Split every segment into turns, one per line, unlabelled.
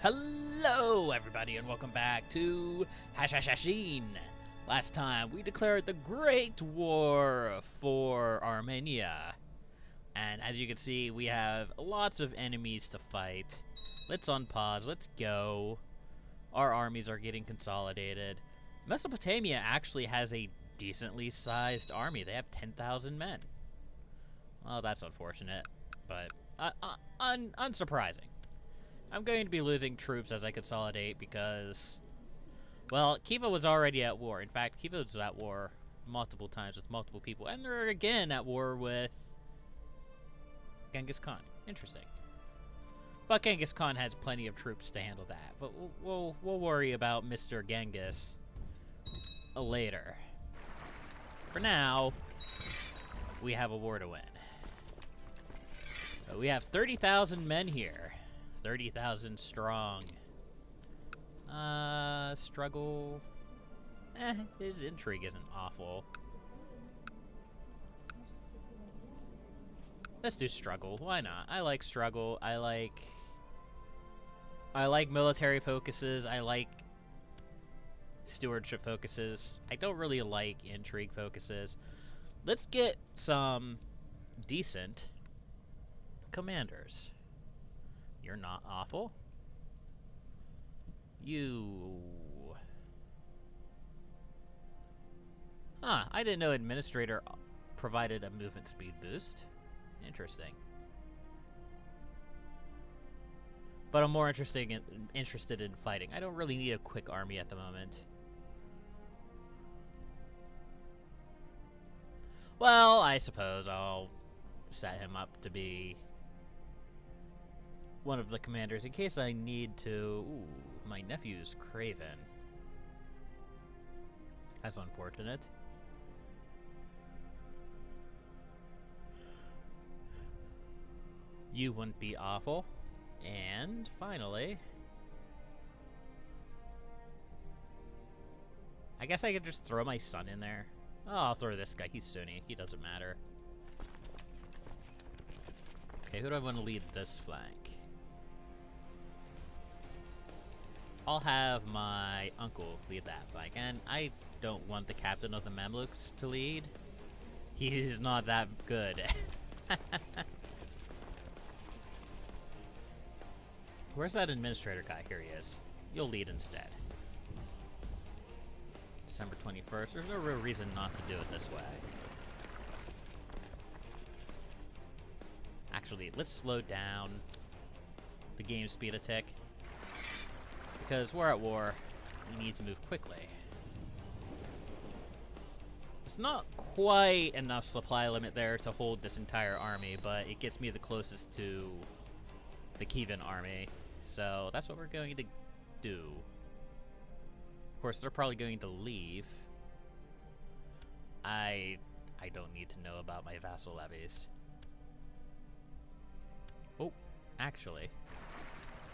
Hello, everybody, and welcome back to Hashashin. Last time, we declared the Great War for Armenia. And as you can see, we have lots of enemies to fight. Let's unpause, let's go. Our armies are getting consolidated. Mesopotamia actually has a decently sized army. They have 10,000 men. Well, that's unfortunate, but unsurprising. I'm going to be losing troops as I consolidate because, well, Khiva was already at war. In fact, Khiva was at war multiple times with multiple people, and they're again at war with Genghis Khan. Interesting. But Genghis Khan has plenty of troops to handle that. But we'll worry about Mr. Genghis later. For now, we have a war to win. We have 30,000 men here. 30,000 strong. Struggle. His intrigue isn't awful. Let's do struggle. Why not? I like struggle. I like military focuses. I like stewardship focuses. I don't really like intrigue focuses. Let's get some decent commanders. You're not awful. You... Huh, I didn't know Administrator provided a movement speed boost. Interesting. But I'm more interested in fighting. I don't really need a quick army at the moment. Well, I suppose I'll set him up to be one of the commanders in case I need to. Ooh, my nephew's Craven. That's unfortunate. You wouldn't be awful. And finally, I guess I could just throw my son in there. Oh, I'll throw this guy. He's Sunni. He doesn't matter. Okay, who do I want to lead this flank? I'll have my uncle lead that flank, and I don't want the captain of the Mamluks to lead. He's not that good. Where's that administrator guy? Here he is. You'll lead instead. December 21st. There's no real reason not to do it this way. Actually, let's slow down the game speed a tick. Because we're at war, we need to move quickly. It's not quite enough supply limit there to hold this entire army, but it gets me the closest to the Kievan army. So that's what we're going to do. Of course, they're probably going to leave. I don't need to know about my vassal levies. Oh, actually,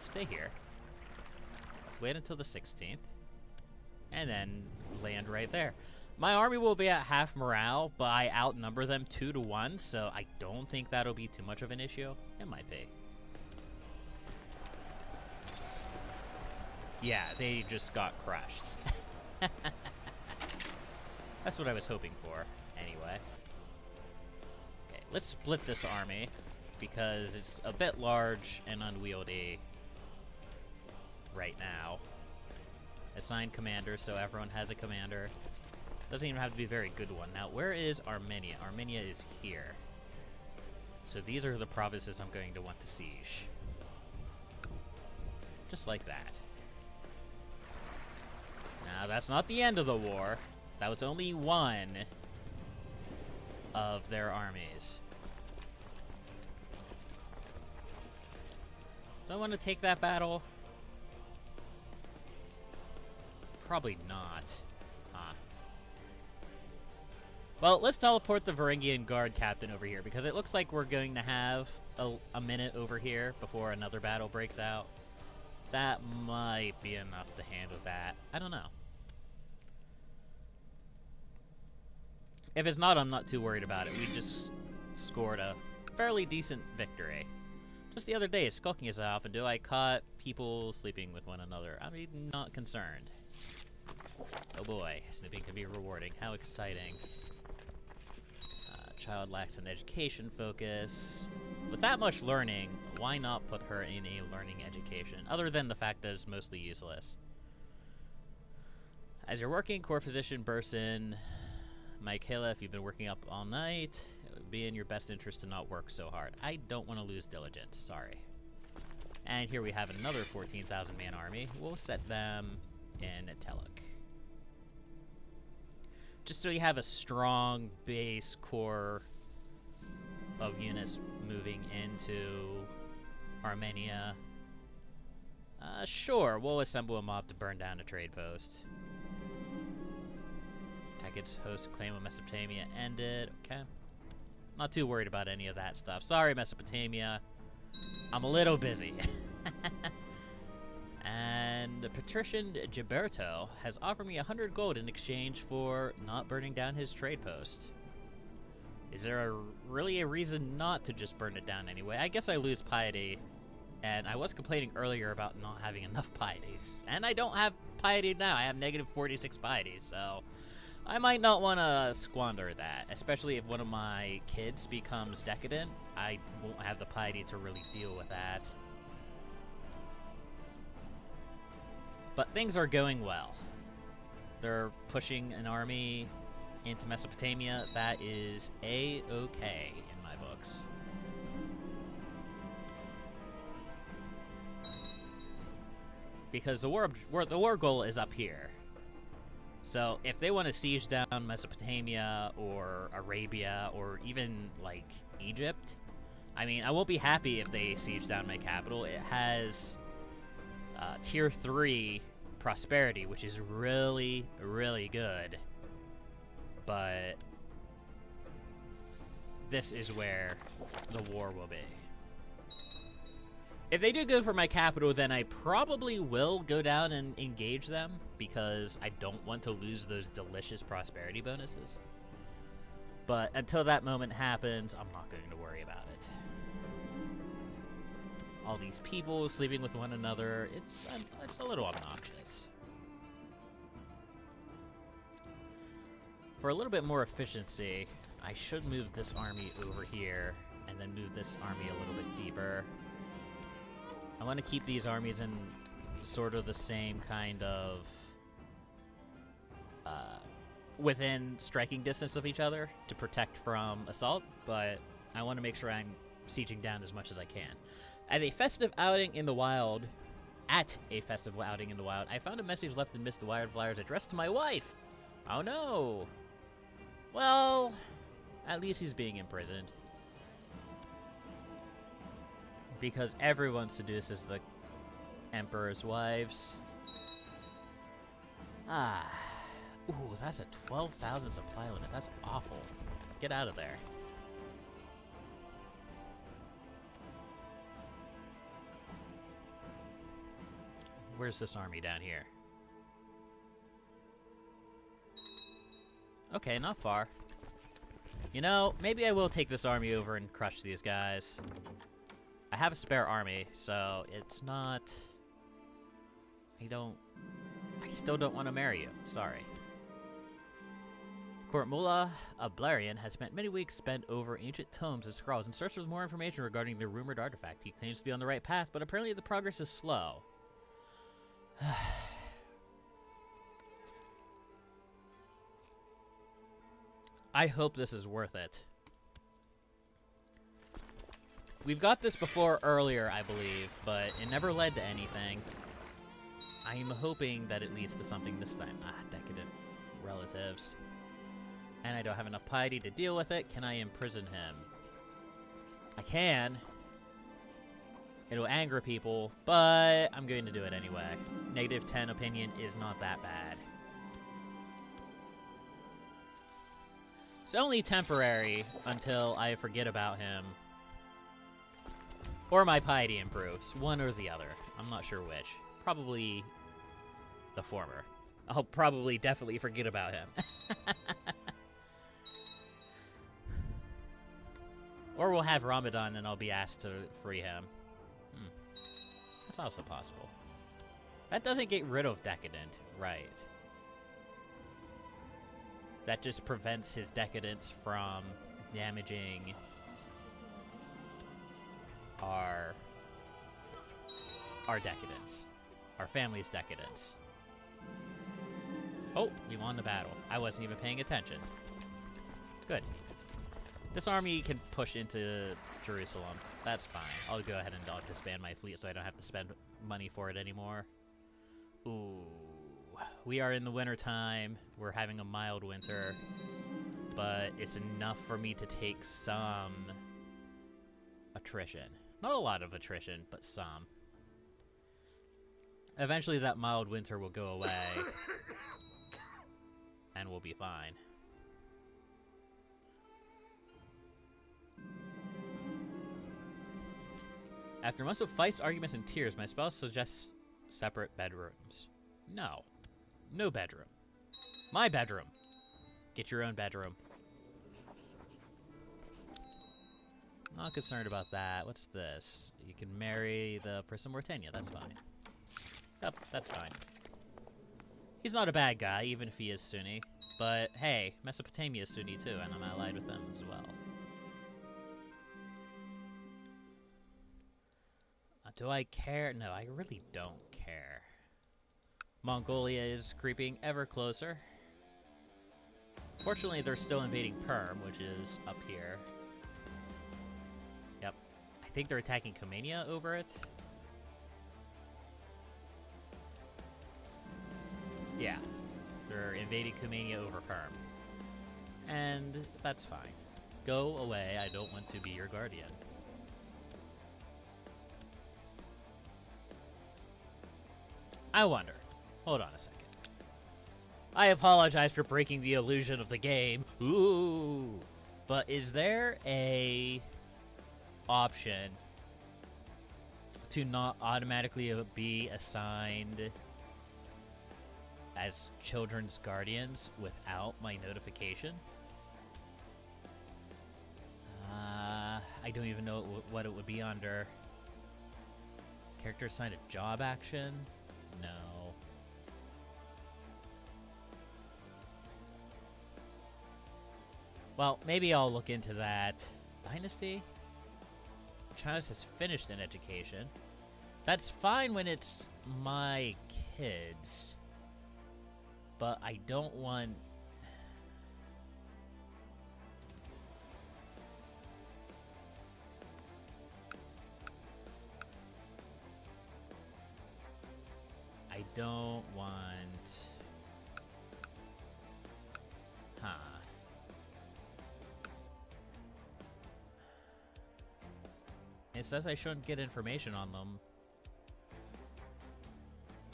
stay here. Wait until the 16th, and then land right there. My army will be at half morale, but I outnumber them 2 to 1, so I don't think that'll be too much of an issue. It might be. Yeah, they just got crushed. That's what I was hoping for, anyway. Okay, let's split this army, because it's a bit large and unwieldy right now. Assign commanders so everyone has a commander. Doesn't even have to be a very good one. Now, where is Armenia? Armenia is here. So these are the provinces I'm going to want to siege. Just like that. Now, that's not the end of the war. That was only one of their armies. Do I want to take that battle? Probably not. Huh. Well, let's teleport the Varangian Guard captain over here, because it looks like we're going to have a minute over here before another battle breaks out. That might be enough to handle that. I don't know. If it's not, I'm not too worried about it. We just scored a fairly decent victory. Just the other day, skulking is often do I caught people sleeping with one another. I'm not concerned. Oh boy, snooping can be rewarding. How exciting. Child lacks an education focus. With that much learning, why not put her in a learning education, other than the fact that it's mostly useless? As your working core physician bursts in, Michaela, if you've been working up all night, it would be in your best interest to not work so hard. I don't want to lose diligence, sorry. And here we have another 14,000 man army. We'll set them in Teluk. Just so you have a strong base core of units moving into Armenia. Sure, we'll assemble a mob to burn down a trade post. Its host claim of Mesopotamia ended. Okay. Not too worried about any of that stuff. Sorry, Mesopotamia. I'm a little busy. And Patrician Gilberto has offered me 100 gold in exchange for not burning down his trade post. Is there really a reason not to just burn it down anyway? I guess I lose piety. And I was complaining earlier about not having enough pieties. And I don't have piety now. I have negative 46 piety, so I might not want to squander that, especially if one of my kids becomes decadent. I won't have the piety to really deal with that. But things are going well. They're pushing an army into Mesopotamia. That is A-okay in my books. Because the war goal is up here. So if they want to siege down Mesopotamia or Arabia or even like Egypt, I mean, I won't be happy if they siege down my capital. It has tier 3 prosperity, which is really, really good. But this is where the war will be. If they do go for my capital, then I probably will go down and engage them, because I don't want to lose those delicious prosperity bonuses. But until that moment happens, I'm not going to worry about it. All these people sleeping with one another, it's a little obnoxious. For a little bit more efficiency, I should move this army over here, and then move this army a little bit deeper. I want to keep these armies in sort of the same kind of within striking distance of each other to protect from assault, but I want to make sure I'm sieging down as much as I can. As a festive outing in the wild, I found a message left in Mr. Wildflowers addressed to my wife. Oh no. Well, at least he's being imprisoned. Because everyone seduces the Emperor's wives. Ooh, that's a 12,000 supply limit. That's awful. Get out of there. Where's this army down here? Okay, not far. You know, maybe I will take this army over and crush these guys. I have a spare army, so it's not... I still don't want to marry you. Sorry. Court Mullah Ablarian has spent many weeks spent over ancient tomes and scrolls in search of more information regarding the rumored artifact. He claims to be on the right path, but apparently the progress is slow. I hope this is worth it. We've got this before earlier, I believe, but it never led to anything. I'm hoping that it leads to something this time. Decadent relatives. And I don't have enough piety to deal with it. Can I imprison him? I can. It'll anger people, but I'm going to do it anyway. Negative 10 opinion is not that bad. It's only temporary until I forget about him. Or my piety improves. One or the other. I'm not sure which. Probably the former. I'll probably definitely forget about him. Or we'll have Ramadan and I'll be asked to free him. That's also possible. That doesn't get rid of Decadent, right? That just prevents his Decadence from damaging our Decadence. Our family's Decadence. Oh, we won the battle. I wasn't even paying attention. Good. This army can push into Jerusalem. That's fine. I'll go ahead and disband my fleet so I don't have to spend money for it anymore. Ooh. We are in the winter time. We're having a mild winter. But it's enough for me to take some attrition. Not a lot of attrition, but some. Eventually that mild winter will go away. And we'll be fine. After months of fights, arguments, and tears, my spouse suggests separate bedrooms. No. No bedroom. My bedroom. Get your own bedroom. Not concerned about that. What's this? You can marry the person Mauritania. That's fine. Yep, that's fine. He's not a bad guy, even if he is Sunni. But, hey, Mesopotamia is Sunni too, and I'm allied with them as well. Do I care? No, I really don't care. Mongolia is creeping ever closer. Fortunately, they're still invading Perm, which is up here. Yep. I think they're attacking Comania over it. Yeah. They're invading Comania over Perm. And that's fine. Go away. I don't want to be your guardian. I wonder. Hold on a second. I apologize for breaking the illusion of the game. Ooh. But is there a option to not automatically be assigned as children's guardians without my notification? I don't even know what it would be under. Character assigned a job action? No. Well, maybe I'll look into that. Dynasty? China has finished in education. That's fine when it's my kids. But I don't want... I don't want... Huh. It says I shouldn't get information on them.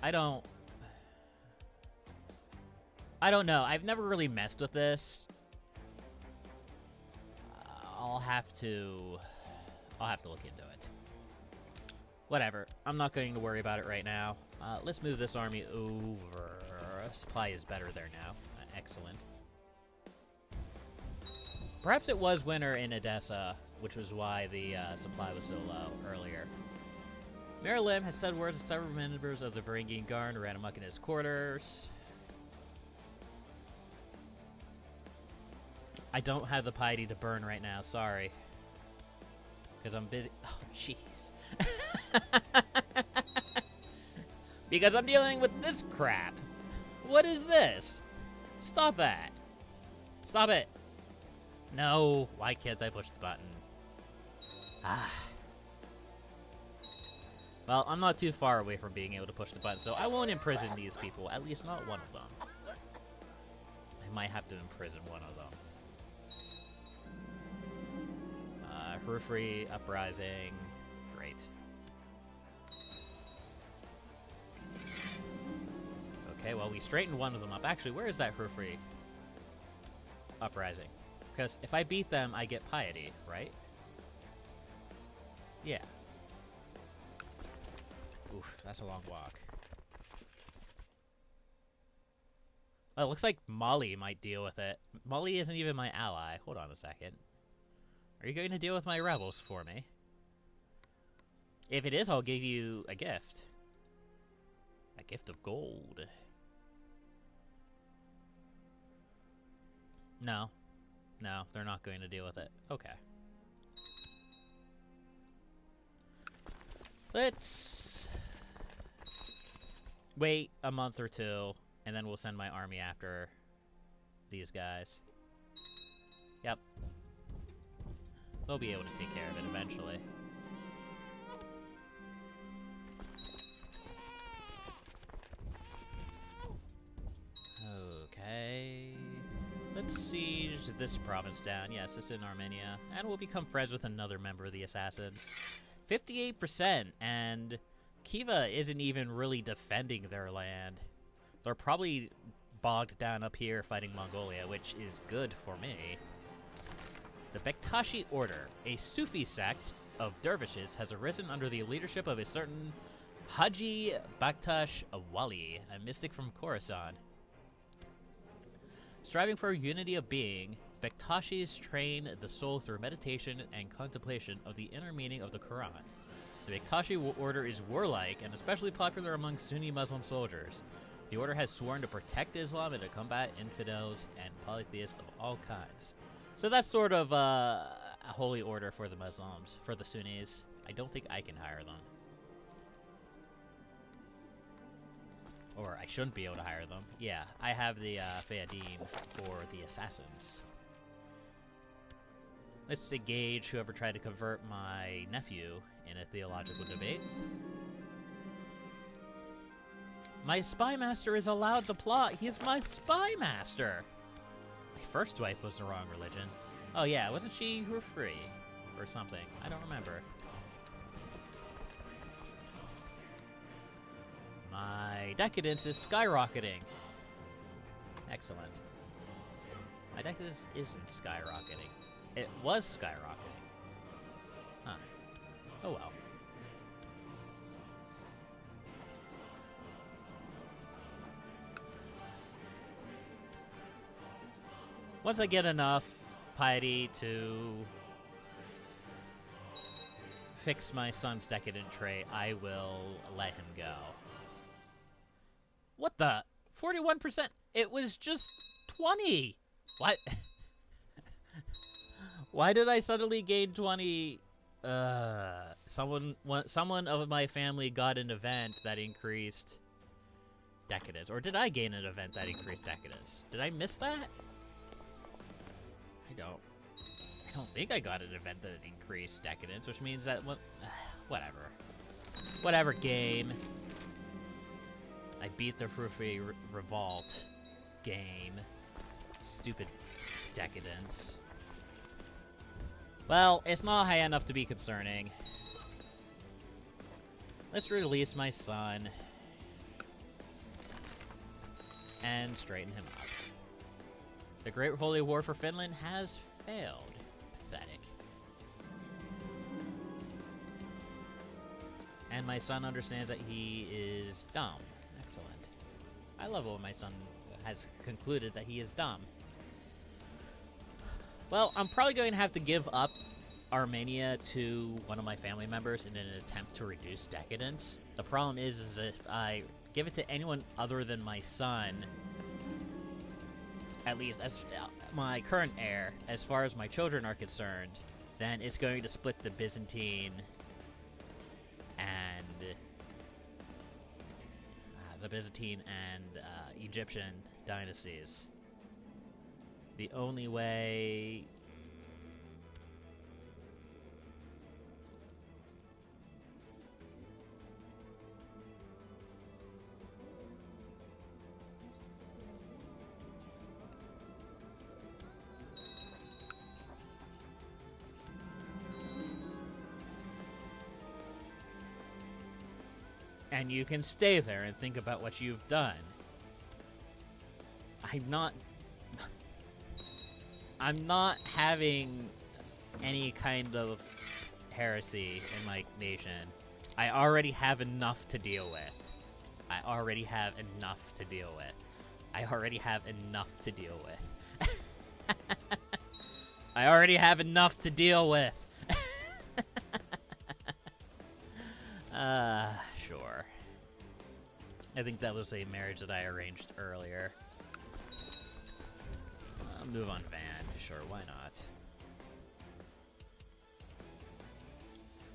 I don't know. I've never really messed with this. I'll have to look into it. Whatever. I'm not going to worry about it right now. Let's move this army over. Supply is better there now. Excellent. Perhaps it was winter in Edessa, which was why the supply was so low earlier. Mayor Lim has said words to several members of the Varangian Guard ran amok in his quarters. I don't have the piety to burn right now, sorry. Because I'm busy. Oh, jeez. Because I'm dealing with this crap. What is this? Stop that. Stop it. No, why can't I push the button? Ah. Well, I'm not too far away from being able to push the button, so I won't imprison these people, at least not one of them. I might have to imprison one of them. Rufri, Uprising, great. Okay, well, we straightened one of them up. Actually, where is that Rufri Uprising? Because if I beat them, I get piety, right? Yeah. Oof, that's a long walk. Well, it looks like Mali might deal with it. Mali isn't even my ally. Hold on a second. Are you going to deal with my rebels for me? If it is, I'll give you a gift. A gift of gold. No. No, they're not going to deal with it. Okay. Let's wait a month or two, and then we'll send my army after these guys. Yep. They'll be able to take care of it eventually. Okay. Let's siege this province down. Yes, it's in Armenia. And we'll become friends with another member of the Assassins. 58%, and Khiva isn't even really defending their land. They're probably bogged down up here fighting Mongolia, which is good for me. The Bektashi Order, a Sufi sect of dervishes, has arisen under the leadership of a certain Haji Baktash Wali, a mystic from Khorasan. Striving for unity of being, Bektashis train the soul through meditation and contemplation of the inner meaning of the Quran. The Bektashi order is warlike and especially popular among Sunni Muslim soldiers. The order has sworn to protect Islam and to combat infidels and polytheists of all kinds. So that's sort of a holy order for the Muslims, for the Sunnis. I don't think I can hire them. Or I shouldn't be able to hire them. Yeah, I have the Fayadin for the Assassins. Let's engage whoever tried to convert my nephew in a theological debate. My spy master is allowed to plot. He's my spy master. My first wife was the wrong religion. Oh yeah, wasn't she free or something? I don't remember. My decadence is skyrocketing. Excellent. My decadence isn't skyrocketing. It was skyrocketing. Huh. Oh well. Once I get enough piety to fix my son's decadent trait, I will let him go. What the? 41%? It was just 20. What? Why did I suddenly gain 20? Someone of my family got an event that increased decadence. Or did I gain an event that increased decadence? Did I miss that? I don't think I got an event that increased decadence, which means that, whatever. Whatever, game. I beat the Rufi Revolt game. Stupid decadence. Well, it's not high enough to be concerning. Let's release my son and straighten him up. The Great Holy War for Finland has failed. Pathetic. And my son understands that he is dumb. Excellent. I love it when my son has concluded that he is dumb. Well, I'm probably going to have to give up Armenia to one of my family members in an attempt to reduce decadence. The problem is if I give it to anyone other than my son, at least as my current heir, as far as my children are concerned, then it's going to split the Byzantine and Egyptian dynasties. The only way... And you can stay there and think about what you've done. I'm not having any kind of heresy in my nation. I already have enough to deal with. I already have enough to deal with. I already have enough to deal with. I already have enough to deal with. Sure. I think that was a marriage that I arranged earlier. I'll move on Van. Sure, why not?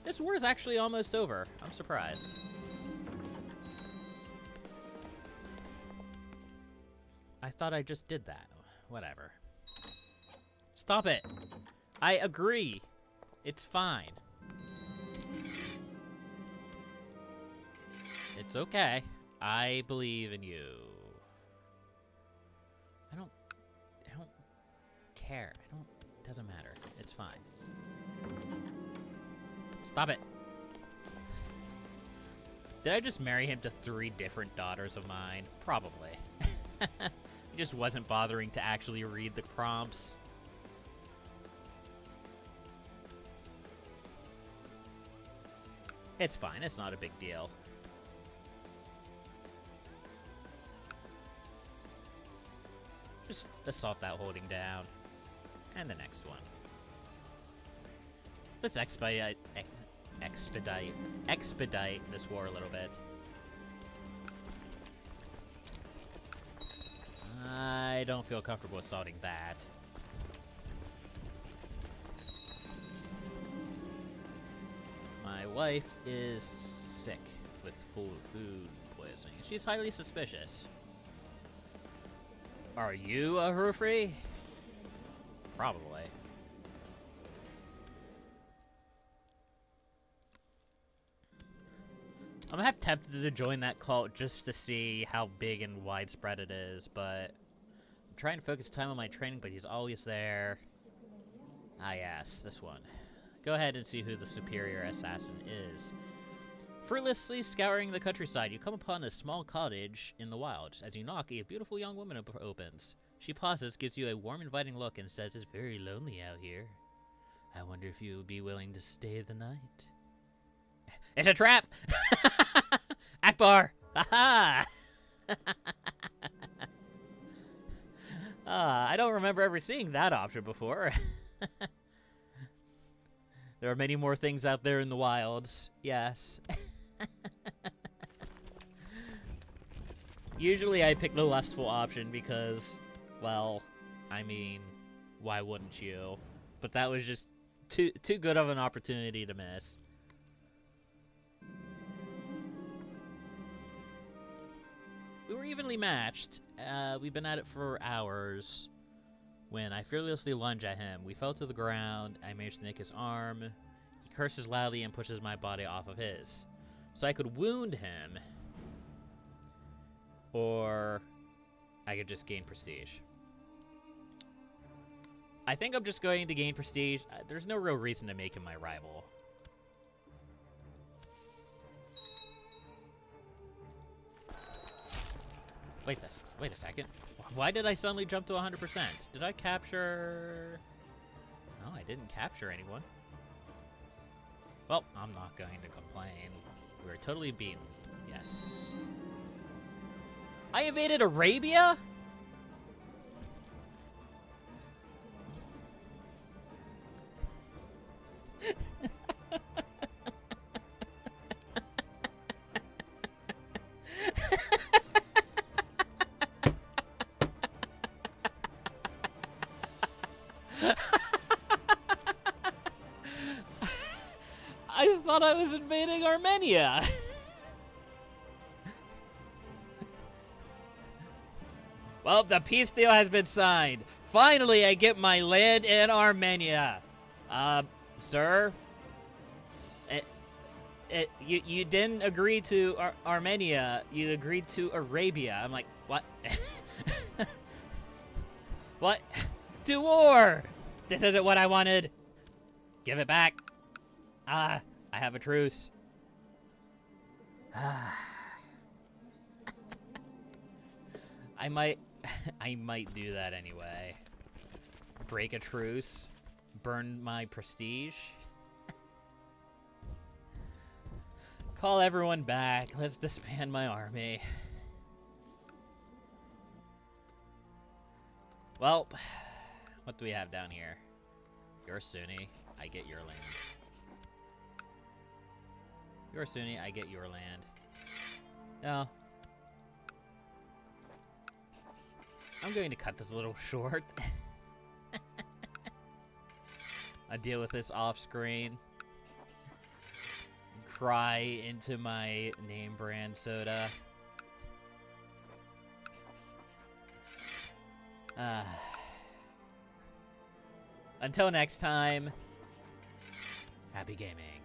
This war is actually almost over. I'm surprised. I thought I just did that. Whatever. Stop it. I agree. It's fine. It's okay. I believe in you. I don't care. It doesn't matter. It's fine. Stop it. Did I just marry him to 3 different daughters of mine? Probably. He just wasn't bothering to actually read the prompts. It's fine. It's not a big deal. Just assault that holding down. And the next one. Let's expedite this war a little bit. I don't feel comfortable assaulting that. My wife is sick with food poisoning. She's highly suspicious. Are you a Hurufri? Probably. I'm half tempted to join that cult just to see how big and widespread it is, but I'm trying to focus time on my training, but he's always there. Ah yes, this one. Go ahead and see who the superior assassin is. Fruitlessly scouring the countryside, you come upon a small cottage in the wild. As you knock, a beautiful young woman opens. She pauses, gives you a warm, inviting look, and says, "It's very lonely out here. I wonder if you would be willing to stay the night." It's a trap! Akbar! Aha! I don't remember ever seeing that option before. There are many more things out there in the wilds. Yes. Usually I pick the lustful option because, well, I mean, why wouldn't you? But that was just too good of an opportunity to miss. We were evenly matched. We've been at it for hours. When I fearlessly lunge at him, we fell to the ground. I managed to nick his arm. He curses loudly and pushes my body off of his. So I could wound him, or I could just gain prestige. I think I'm just going to gain prestige. There's no real reason to make him my rival. Wait a second. Why did I suddenly jump to 100%? Did I capture... No, I didn't capture anyone. Well, I'm not going to complain. We were totally beaten. Yes. I invaded Arabia? I thought I was invading Armenia. Well, the peace deal has been signed. Finally, I get my land in Armenia. Sir? You didn't agree to Armenia. You agreed to Arabia. I'm like, what? What? To war! This isn't what I wanted. Give it back. I have a truce. I might do that anyway. Break a truce. Burn my prestige. Call everyone back. Let's disband my army. Well, what do we have down here? You're Sunni. I get your land. You're Sunni, I get your land. No. I'm going to cut this a little short. I deal with this off screen. Cry into my name brand soda. Until next time, happy gaming.